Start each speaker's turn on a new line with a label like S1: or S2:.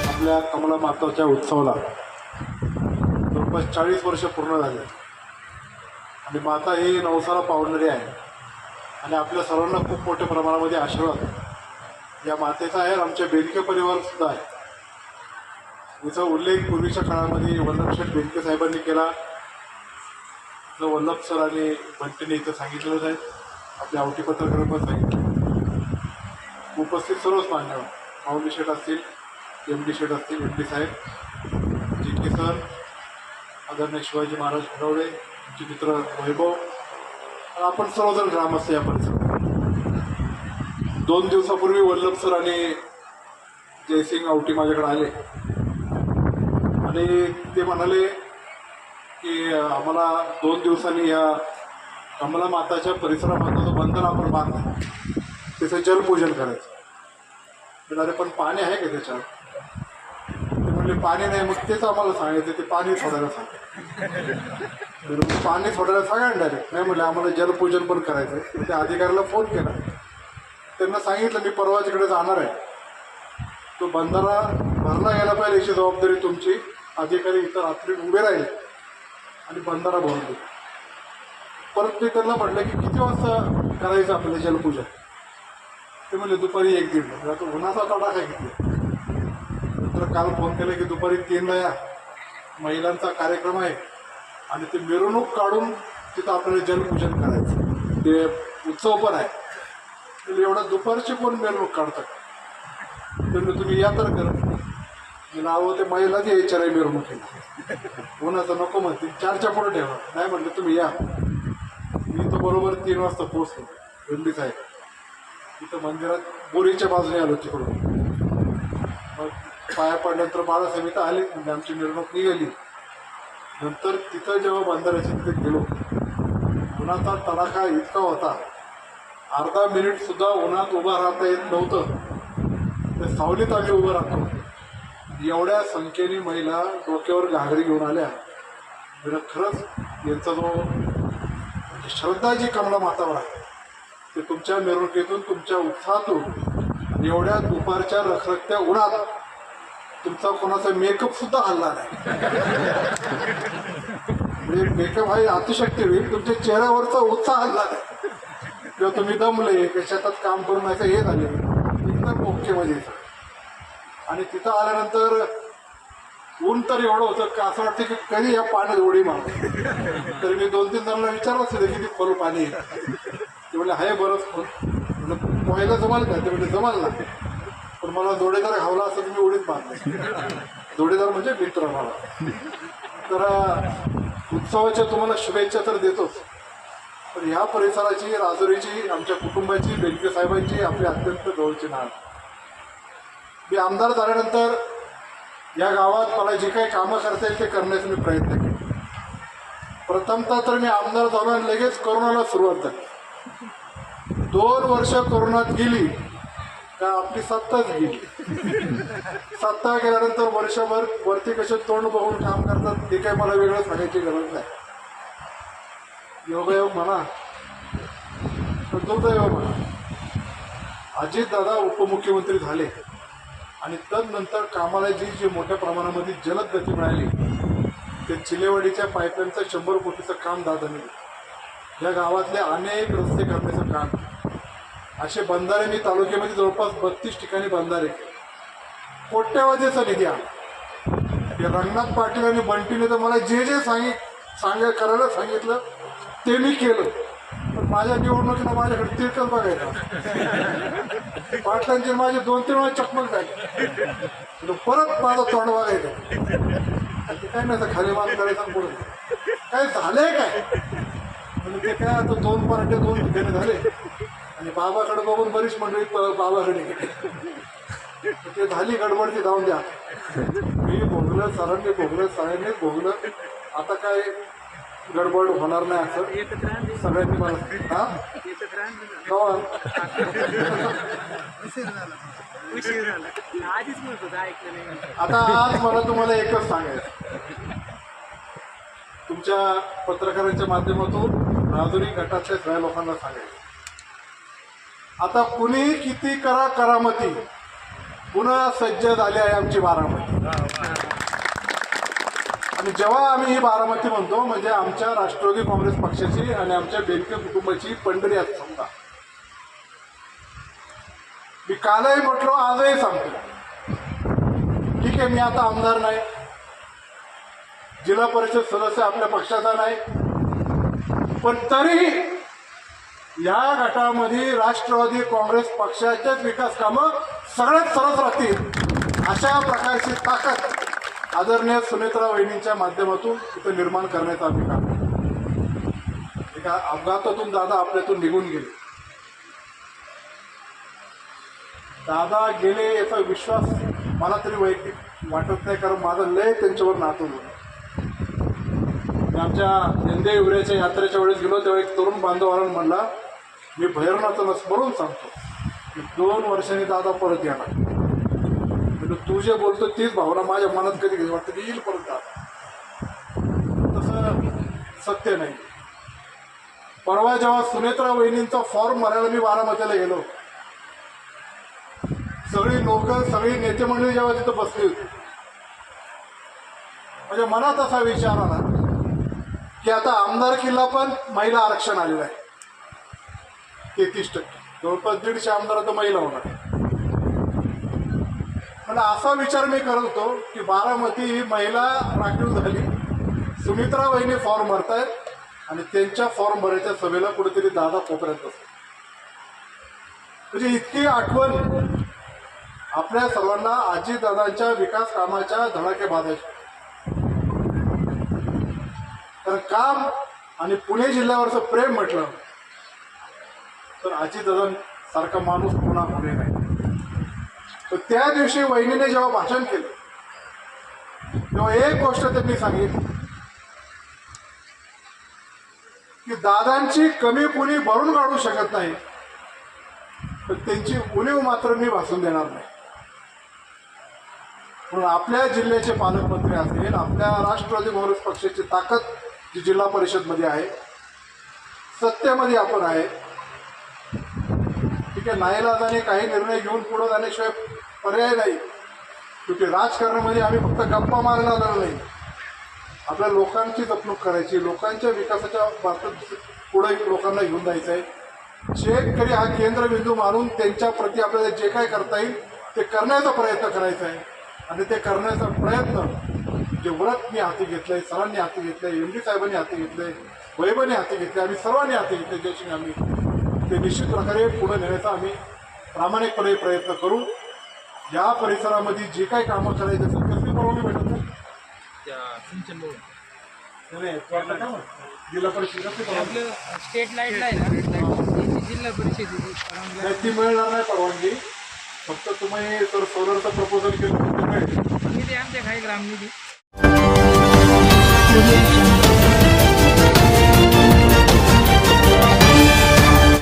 S1: आपल्या कमला माताच्या उत्सवाला जवळपास 40 वर्ष पूर्ण झाले आणि माता ही नवसाला पावणारी आहे आणि आपल्या सर्वांना खूप मोठ्या प्रमाणामध्ये आशीर्वाद या मातेचा आहे. आमच्या बेनके परिवार सुद्धा आहे. याचा उल्लेख पूर्वीच्या काळामध्ये वल्लभशेठ बेनके साहेबांनी केला. वल्लभ सर आणि बंटीने इथं सांगितलेलं आहे. आपल्या आवटी पत्रकार पण सांगितलं. उपस्थित सर्वच मान्यवर माऊली शेठ असतील, MD शेठ असतील, MD साहेब, JK सर, आदरणीय शिवाजी महाराज घडवळे, आमचे मित्र वैभव, आपण सर्वजण ग्रामस्थ या परिसरात. 2 दिवसापूर्वी वल्लभ सर आणि जयसिंग आवटी माझ्याकडे आले आणि ते म्हणाले की आम्हाला 2 दिवसांनी या कमला माताच्या परिसरामध्ये जो बंधन आपण बांधला त्याचं जलपूजन करायचं. म्हणाले पण पाणी आहे का त्याच्यात? ते म्हणले पाणी नाही. मग तेच आम्हाला सांगायचं, ते पाणी सोडायला सांगायचं. पाणी सोडायला सांगा डायरेक्ट. नाही म्हणले आम्हाला जलपूजन पण करायचं आहे. त्या अधिकाऱ्याला फोन केला, त्यांना सांगितलं मी परवा तिकडे जाणार आहे, तो बंधारा भरला गेला पाहिजे याची जबाबदारी तुमची. अधिकारी इथं रात्री उभे राहिले आणि बंधारा भरून दिला. परत मी त्यांना म्हटलं की किती वाजता करायचं आपल्याला जलपूजन? ते म्हणले दुपारी 1-1:30. आता उन्हाचा तडाखा घेतला. नंतर काल फोन केला की दुपारी 3ला या, महिलांचा कार्यक्रम आहे आणि ते मिरवणूक काढून तिथं आपल्याला जलपूजन करायचं, ते उत्सव पण आहे. म्हणजे एवढा दुपारची कोण मिरवणूक काढतात? त्यांनी तुम्ही या तर करा. मी नाव ते महिलाच यायच्या नाही मिरवणुकीला, उन्हाचं नको म्हणते, 4च्या पुढे ठेवा. नाही म्हटलं तुम्ही या. मी तर बरोबर 3 वाजता पोहोचलो. MD साहेब तिथं मंदिरात बोरीच्या बाजूने आलो तिकडून. मग पाया पडल्यानंतर बाळासाहेब इथं आले म्हणजे आमची मिरवणूक निघाली. नंतर तिथं जेव्हा बंधाऱ्याच्या तिथे गेलो, उन्हाचा तडाखा इतका होता, अर्धा मिनिट सुद्धा उन्हात उभा राहता येत नव्हतं. त्या सावलीत आम्ही उभं राहतो. एवढ्या संख्येने महिला डोक्यावर घागरी घेऊन आल्या. म्हणजे खरंच यांचा जो श्रद्धा जी कमला मातावर आहे ते तुमच्या मिरवणुकीतून, तुमच्या उत्साहातून, एवढ्या दुपारच्या रखरखत्या उन्हात तुमचा कोणाचा मेकअप सुद्धा हल्ला नाही. म्हणजे मेकअप हा अतिशक्ती होईल, तुमच्या चेहऱ्यावरचा उत्साह हल्ला नाही किंवा तुम्ही दमले की शेतात काम करून असं हे झाले एकदम ओके मध्ये. आणि तिथं आल्यानंतर ऊन तर एवढं होतं का असं वाटतं की कधी या पाण्यात उडी मारतो. तर मी 2-3 जणांना विचारलं असेल किती खोल पाणी आहे. ते म्हणजे आहे बरंच खोल. म्हणजे पोहायला जमाल का? ते म्हणजे जमाल ना, पण मला जोडीदार घावला असं तुम्ही उडीत मारले. जोडीदार म्हणजे मित्र मला. तर उत्सवाच्या तुम्हाला शुभेच्छा तर देतोच, पण ह्या परिसराची, राजुरीची, आमच्या कुटुंबाची, बेनके साहेबांची आपली अत्यंत जवळची नाळ. मी आमदार झाल्यानंतर या गावात मला जे काही कामं करता येईल ते करण्याचा मी प्रयत्न केले. प्रथमतः तर मी आमदार झालो आणि लगेच कोरोनाला सुरुवात झाली. 2 वर्ष कोरोनात गेली का आपली सत्ताच गेली. सत्ता गेल्यानंतर वर्षभर वरती कसे तोंड बघून काम करतात ते काही मला वेगळं सांगायची गरज नाही. योगायोग म्हणा, दुर्दैव म्हणा, अजितदादा उपमुख्यमंत्री झाले आणि तदनंतर कामाला जी मोठ्या प्रमाणामध्ये जलद गती मिळाली ते चिलेवाडीच्या पाईपलाईनचं 100 कोटीचं काम दादाने, या गावातले अनेक रस्ते करण्याचं काम, असे बंधारे मी तालुक्यामध्ये जवळपास 32 ठिकाणी बंधारे, कोट्यवधीचा निधी आहे. रंगनाथ पाटील आणि बंटीने तर मला जे जे करायला सांगितलं ते मी केलं. पण माझ्या निवडणुकीला माझ्याकडे तिरकच बघायचं. पाटलांची माझी 2-3 वेळा चकमक झाली. परत माझं तोंड बघायचं. ते काय नाही खाली मान करायचं पुढे काय झालंय काय. म्हणजे ते काय आता 2 पार्ट्या 2 ठिकाणी झाले आणि बाबाकडे बघून बरीच मंडळी बाबाकडे गेली. ते झाली गडबडची, जाऊन द्या. मी भोगलं, सरांनी भोगलं, साहेबांनीच भोगलं. आता काय गडबड होणार नाही असं सगळ्यांनी मला आता आज मला तुम्हाला एकच सांगायचं, तुमच्या पत्रकारांच्या माध्यमातून राजुरी गटातल्या सगळ्या लोकांना सांगायचं, आता कुणी किती करा करामती, पुन्हा सज्ज झाली आहे आमची बारामती. आणि जेव्हा आम्ही ही बारामती म्हणतो म्हणजे आमच्या राष्ट्रवादी काँग्रेस पक्षाची आणि आमच्या बेनके कुटुंबाची पंढरी असं समजा. मी कालही म्हटलो, आजही सांगतो, ठीक आहे, मी आता आमदार नाही, जिल्हा परिषद सदस्य आपल्या पक्षाचा नाही, पण तरी या गटामध्ये राष्ट्रवादी काँग्रेस पक्षाचेच विकास कामं सगळ्यात सरस राहतील अशा प्रकारची ताकद आदरणीय सुनेत्रा वहिनींच्या माध्यमातून इथं निर्माण करण्याचा आम्ही काम केलं. एका अपघातातून दादा आपल्यातून निघून गेले. दादा गेले याचा विश्वास मला तरी वैयक्तिक वाटत नाही, कारण माझं लय त्यांच्यावर नातं होतं. आमच्या यंदे उऱ्याच्या यात्रेच्या वेळेस गेलो तेव्हा एक तरुण बांधवाला म्हणला, मी भैरवनाथाला स्मरून सांगतो की 2 वर्षांनी दादा परत येणार. म्हणजे तू जे बोलतो तीच भावना माझ्या मनात कधी वाटतं की येईल परत दादा. तसं सत्य नाही. परवा जेव्हा सुनेत्रा वहिनींचा फॉर्म भरायला मी बारामतीला गेलो, सगळी लोक, सगळी नेते मंडळी जेव्हा तिथं बसली होती, म्हणजे मनात असा विचार आला की आता आमदारकीला पण महिला आरक्षण आलेलं आहे 33%. जवळपास 150 आमदार तर महिला होणार. पण असा विचार मी करत होतो की बारामती ही महिला राखीव झाली, सुमित्रा वहिनी फॉर्म भरतायत आणि त्यांच्या फॉर्म भरायच्या सभेला कुठेतरी दादा कोपऱ्यात असतो. म्हणजे इतकी आठवण आपल्या सर्वांना आजीदादांच्या विकास कामाच्या धडाकेबाजाची. तर काम आणि पुणे जिल्ह्यावरचं प्रेम म्हटलं तर आजीदादांसारखा माणूस पुन्हा होणे नाही. तर त्या दिवशी वहिनीने जेव्हा भाषण केलं तेव्हा एक गोष्ट त्यांनी सांगितली की दादांची कमी कुणी भरून काढू शकत नाही, पण त्यांची उणीव मात्र मी भासून देणार नाही. म्हणून आपल्या जिल्ह्याचे पालकमंत्री असतील, आपल्या राष्ट्रवादी काँग्रेस पक्षाची ताकद जी जिल्हा परिषदमध्ये आहे, सत्तेमध्ये आपण आहे, ठीक आहे, नाईलाजाने काही निर्णय घेऊन पुढे जाण्याशिवाय पर्याय नाही. क्योंकि राजकारणामध्ये आम्ही फक्त गप्पा मारायला आलेलो नाही, आपल्या लोकांची जपणूक करायची, लोकांच्या विकासाच्या बाबतीत पुढे लोकांना घेऊन जायचं आहे. शेतकरी हा केंद्रबिंदू मानून त्यांच्या प्रती आपल्याला जे काय करता येईल ते करण्याचा प्रयत्न करायचा आहे. आणि ते करण्याचा प्रयत्न जे व्रत मी हाती घेतलंय, सरांनी हाती घेतलंय, एम डी साहेबांनी हाती घेतलंय, वैभवने हाती घेतले, आम्ही सर्वांनी हाती घेतले, ज्याशी आम्ही ते निश्चित प्रकारे पुढे नेण्याचा आम्ही प्रामाणिकपणे प्रयत्न करू. या परिसरामध्ये जे काही कामं करायचं असेल कसली परवानगी भेटत नाही, जिल्हा परिषद
S2: स्टेट लाईटला आहे ना, जिल्हा परिषद
S1: ती मिळणार नाही परवानगी. फक्त तुम्ही तर सोलरचं प्रपोजल केलं तर
S2: निधी आमच्या काही ग्राम निधी